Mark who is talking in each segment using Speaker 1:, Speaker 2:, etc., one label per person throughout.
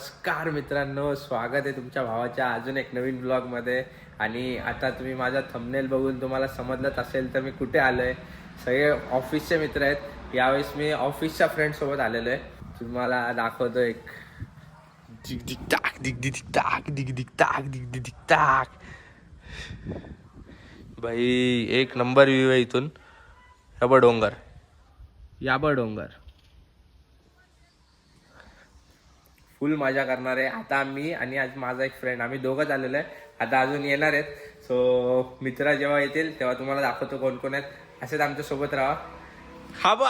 Speaker 1: नमस्कार मित्रांनो, स्वागत आहे तुमच्या भावाच्या अजून एक नवीन ब्लॉगमध्ये. आणि आता तुम्ही माझा थंबनेल बघून तुम्हाला समजलंच असेल तर मी कुठे आलो आहे. सगळे ऑफिसचे मित्र आहेत. यावेळेस मी ऑफिसच्या फ्रेंडसोबत आलेलो आहे. तुम्हाला दाखवतो एक दिग दिग टाक दिग दिग टाक दिग दिग टाक दिग दिग टाक. भाई एक नंबर व्ह्यू आहे इथून. याबा डोंगर, याबा डोंगर, फुल मजा करणार आहे. आता मी आणि आज माझा एक फ्रेंड, आम्ही दोघंच आलेलो आहे. आता अजून येणार आहेत. सो मित्र जेव्हा येतील तेव्हा तुम्हाला दाखवतो कोण कोण आहेत. असेच आमच्या सोबत राहा. हा बघ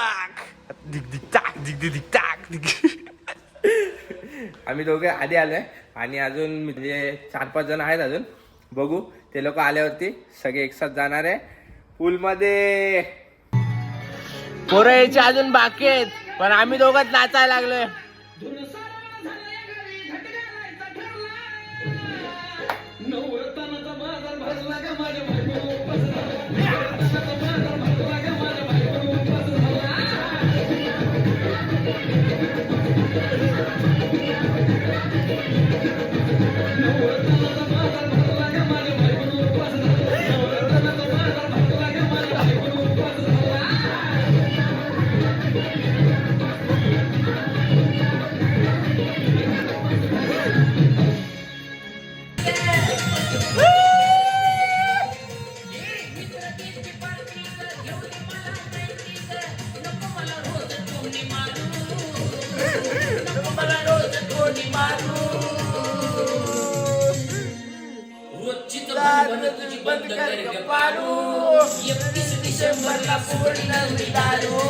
Speaker 1: दिग दिग टाक दिग दिग टाक दिग. आम्ही दोघे आधी आलोय आणि अजून म्हणजे 4-5 जण आहेत अजून. बघू ते लोक आल्यावरती सगळे एकसाथ जाणार आहे पूलमध्ये. पोरं यायचे अजून बाकी आहेत, पण आम्ही दोघंच नाचायला लागलोय. बंद कर पारू 31 डिसेंबरला पूर्ण दारू.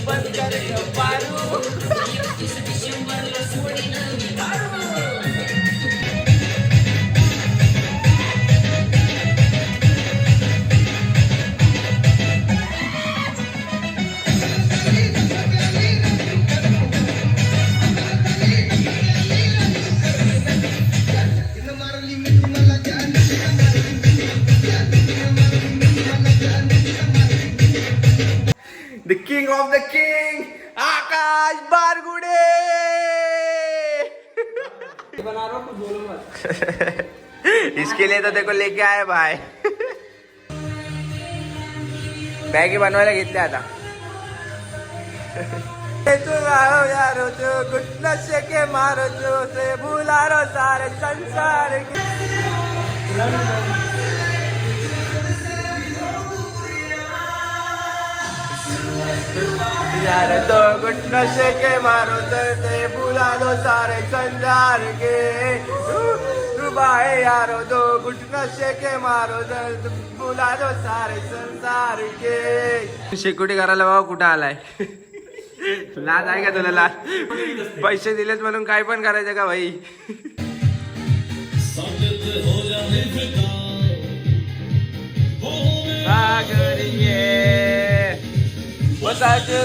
Speaker 1: बंद कर पारू 31 डिसेंबरला पूर्ण दारू. The king of the king, आकाश बारगुडे. बना रहा हूँ, बोलो मत. इसके लिए तो देखो लेके आए भाई. बॅगी बनवायला घेतल्या आता. यारो तो कुछ नशे के मारो जो से भुलारो सारे संसार के. यार तो कुछ नशे के मारो से भुला दो सारे संसार के. बाय यारो दो कुछ नशे के मारो भुला दो सारे संसार के. शेकुटी करायला बाबा कुठं आलाय. लाज आहे का तुला? लाज पैसे दिलेत म्हणून काय पण करायचं का भाई?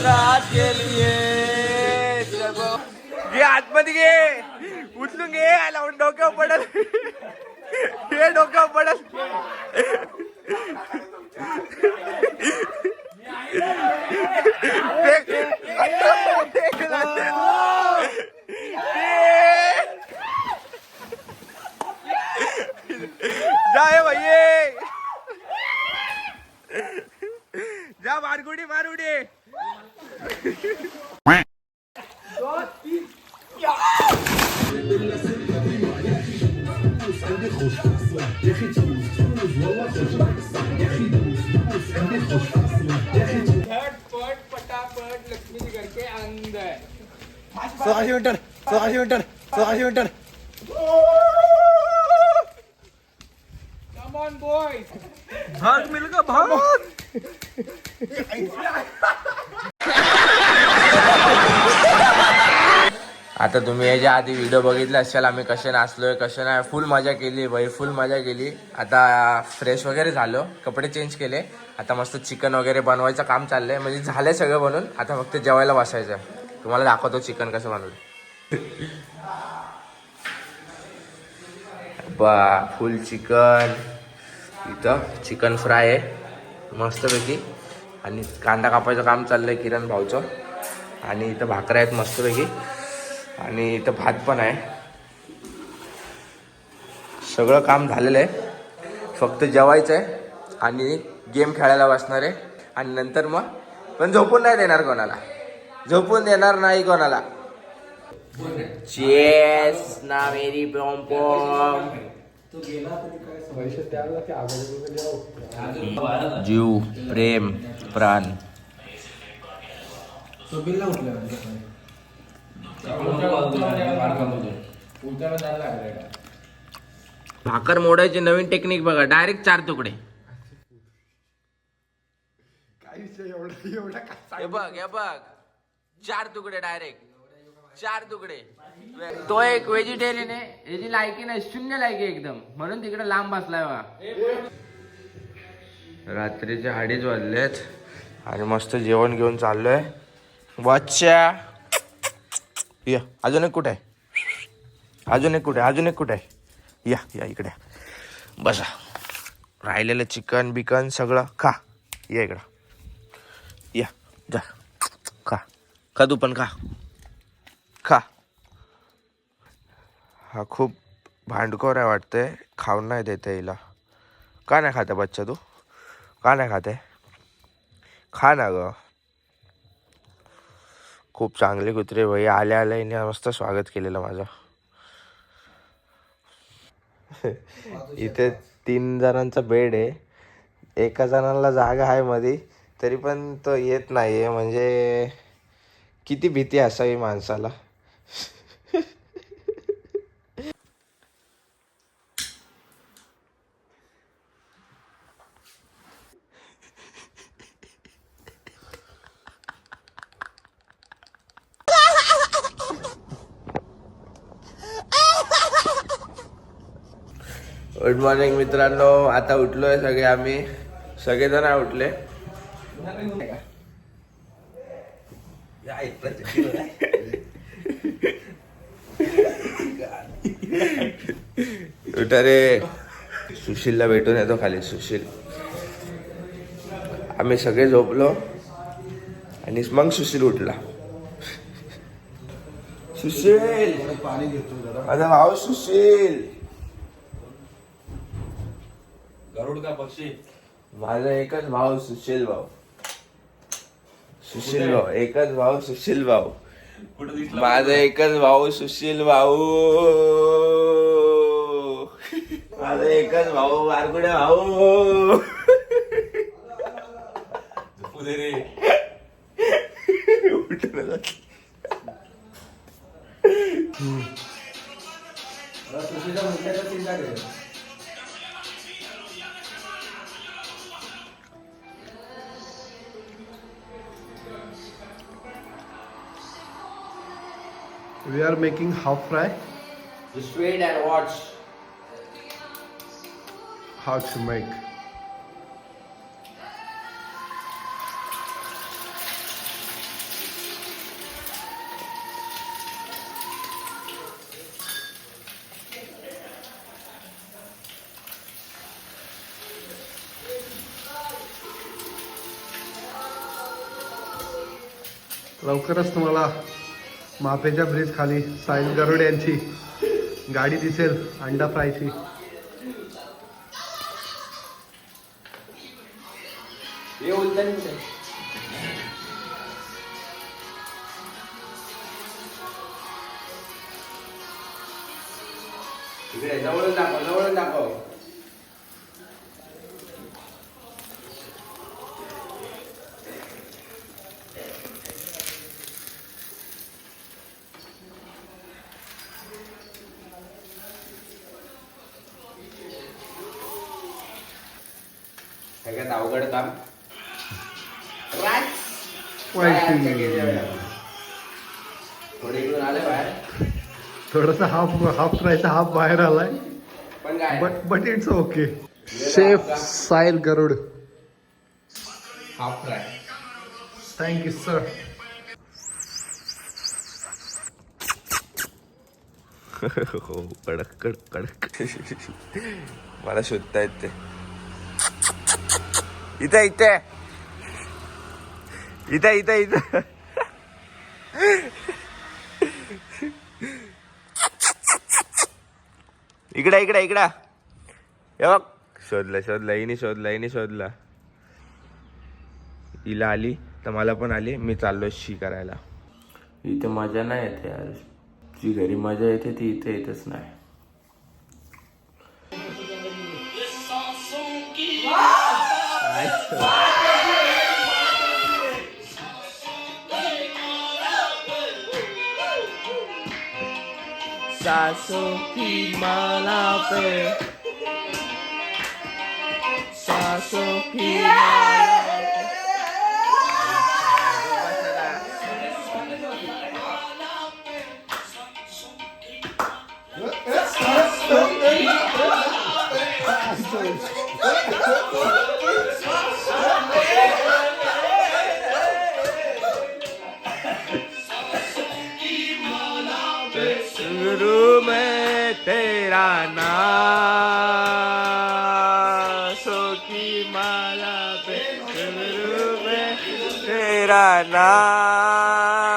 Speaker 1: रात के लिए घे आतमध्ये घे, उचलून घे. लावून डोक्यावर पडल, हे डोक्यावर पडल. जाए भैये, जा मारगुडी मारुडी. झटपट पटापट लक्ष्मी जी घर के अंदर. 16 meter 16 meter 16 meter. Come on boys, भाग मिलगा भाग. आता तुम्ही याच्या आधी व्हिडिओ बघितला असाल आम्ही कसे नाचलोय कसे नाही. फुल मजा केली भाई, फुल मजा केली. आता फ्रेश वगैरे झालो, कपडे चेंज केले. आता मस्त चिकन वगैरे बनवायचं काम चाललंय. म्हणजे झालंय सगळं बनून, आता फक्त जेवायला बसायचं. तुम्हाला दाखवतो चिकन कसं बनवलं. बा फुल चिकन, इथं चिकन फ्राय आहे मस्तपैकी. आणि कांदा कापायचं काम चाललंय किरण भाऊचं. आणि इथं भाकऱ्या आहेत मस्तपैकी. आणि इथं भात पण आहे. सगळं काम झालेलं आहे, फक्त जेवायचं आहे आणि गेम खेळायला बसणार आहे. आणि नंतर मग पण झोपून नाही देणार कोणाला, झोपून देणार नाही कोणाला. चेस ना मेरी पॉम पॉम. जीव प्रेम प्राण. भाकर मोडायची नवीन टेक्निक बघा, डायरेक्ट 4 तुकडे. हे बघ 4 तुकडे डायरेक्ट, 4 तुकडे. तो एक व्हेजिटेरियन आहे, याची लायकी नाही, 0 लायकी एकदम, म्हणून तिकडे लांब बसलाय बघा. रात्रीचे 2:30 वाजलेत आणि मस्त जेवण घेऊन चाललोय. बच्चा या, अजून एक कुठे आहे, अजून एक कुठे आहे. या या इकडे बसा. राहिलेलं चिकन बिकन सगळं खा. या इकडं, या जा खा. तू पण खा. हा खूप भांडखोर आहे वाटते, खाऊन नाही देते हिला. का नाही खाते बच्चा तू, का नाही खाते? खा ना ग. खूप चांगली कुत्री भाई. आल्या हिने मस्त स्वागत केलेलं माझं. इथे 3 जणांचा बेड आहे, एका जणाला जागा आहे मध्ये, तरी पण तो येत नाहीये. म्हणजे किती भीती असावी माणसाला. गुड मॉर्निंग मित्रांनो. आता उठलोय सगळे, आम्ही सगळेजण उठले. उठा रे. सुशीलला भेटून येतो खाली. सुशील, आम्ही सगळे झोपलो आणि मग सुशील उठला. सुशील पाणी घेतो माझा भाऊ. सुशील गरुड का पक्षी. माझा एकच भाऊ सुशील भाऊ. सुशील भाऊ एकच भाऊ. सुशील भाऊ माझा एकच भाऊ. सुशील भाऊ माझा एकच भाऊ. वारगुडे भाऊ.
Speaker 2: We are making half fry.
Speaker 1: Just wait and watch.
Speaker 2: How to make. लवकरच तुम्हाला माफेच्या ब्रिज खाली साहिल गरुड यांची गाडी दिसेल अंडा फ्रायची.
Speaker 1: जवळून दाखव. सगळ्यात अवघड काम. थोडे इकडून आले बाहेर.
Speaker 2: थोडासा हाफ फ्रायचा हाफ बाहेर आलाय,
Speaker 1: पण काय
Speaker 2: but it's okay. Chef Sahil Garud.
Speaker 1: Half fry.
Speaker 2: Thank you sir.
Speaker 1: हो कडक कडक. मला शोधता येते. इथे इथे इथे इथे इथे इकडे इकडे इकडे हे बघ शोधलं हिने शोधलं हिला आली तर मला पण आली. मी चाललो शी करायला. इथे मजा नाही येते यार. जी घरी मजा येते ती इथे येतच नाही. सासों की माला पे सासों की शुरू में तेरा नाम सो की माला पे शुरू में तेरा नाम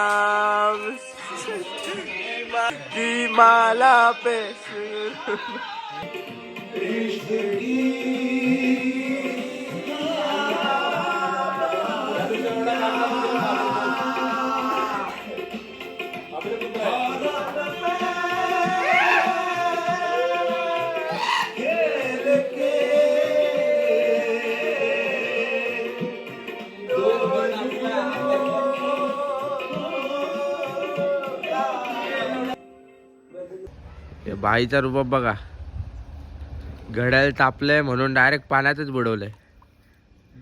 Speaker 1: की माला पे शुरू बाईचा रुबाब बघा. घड्याळ तापलंय म्हणून डायरेक्ट पाण्यातच बुडवलंय.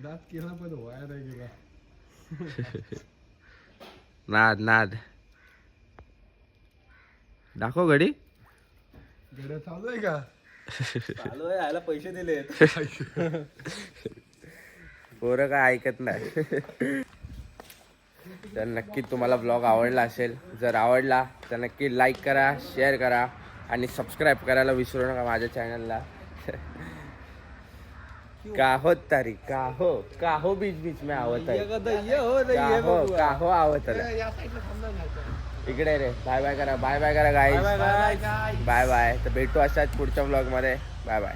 Speaker 2: दात केला पण वाया नाही गेला.
Speaker 1: नाद दाखव घडी.
Speaker 2: गड्या चालू आहे का?
Speaker 3: चालू आहे, यायला पैसे दिले.
Speaker 1: पोरं काय ऐकत नाही. तर नक्की तुम्हाला ब्लॉग आवडला असेल. जर आवडला तर नक्की लाईक करा, शेअर करा आणि सबस्क्राईब करायला विसरू नका माझ्या चॅनलला. काहो बीच बीच में आवत आहे. काहो आवत आहे. इकडे रे. बाय बाय करा गाईज. Bye bye. तर भेटू अशाच पुढच्या ब्लॉग मध्ये. Bye bye.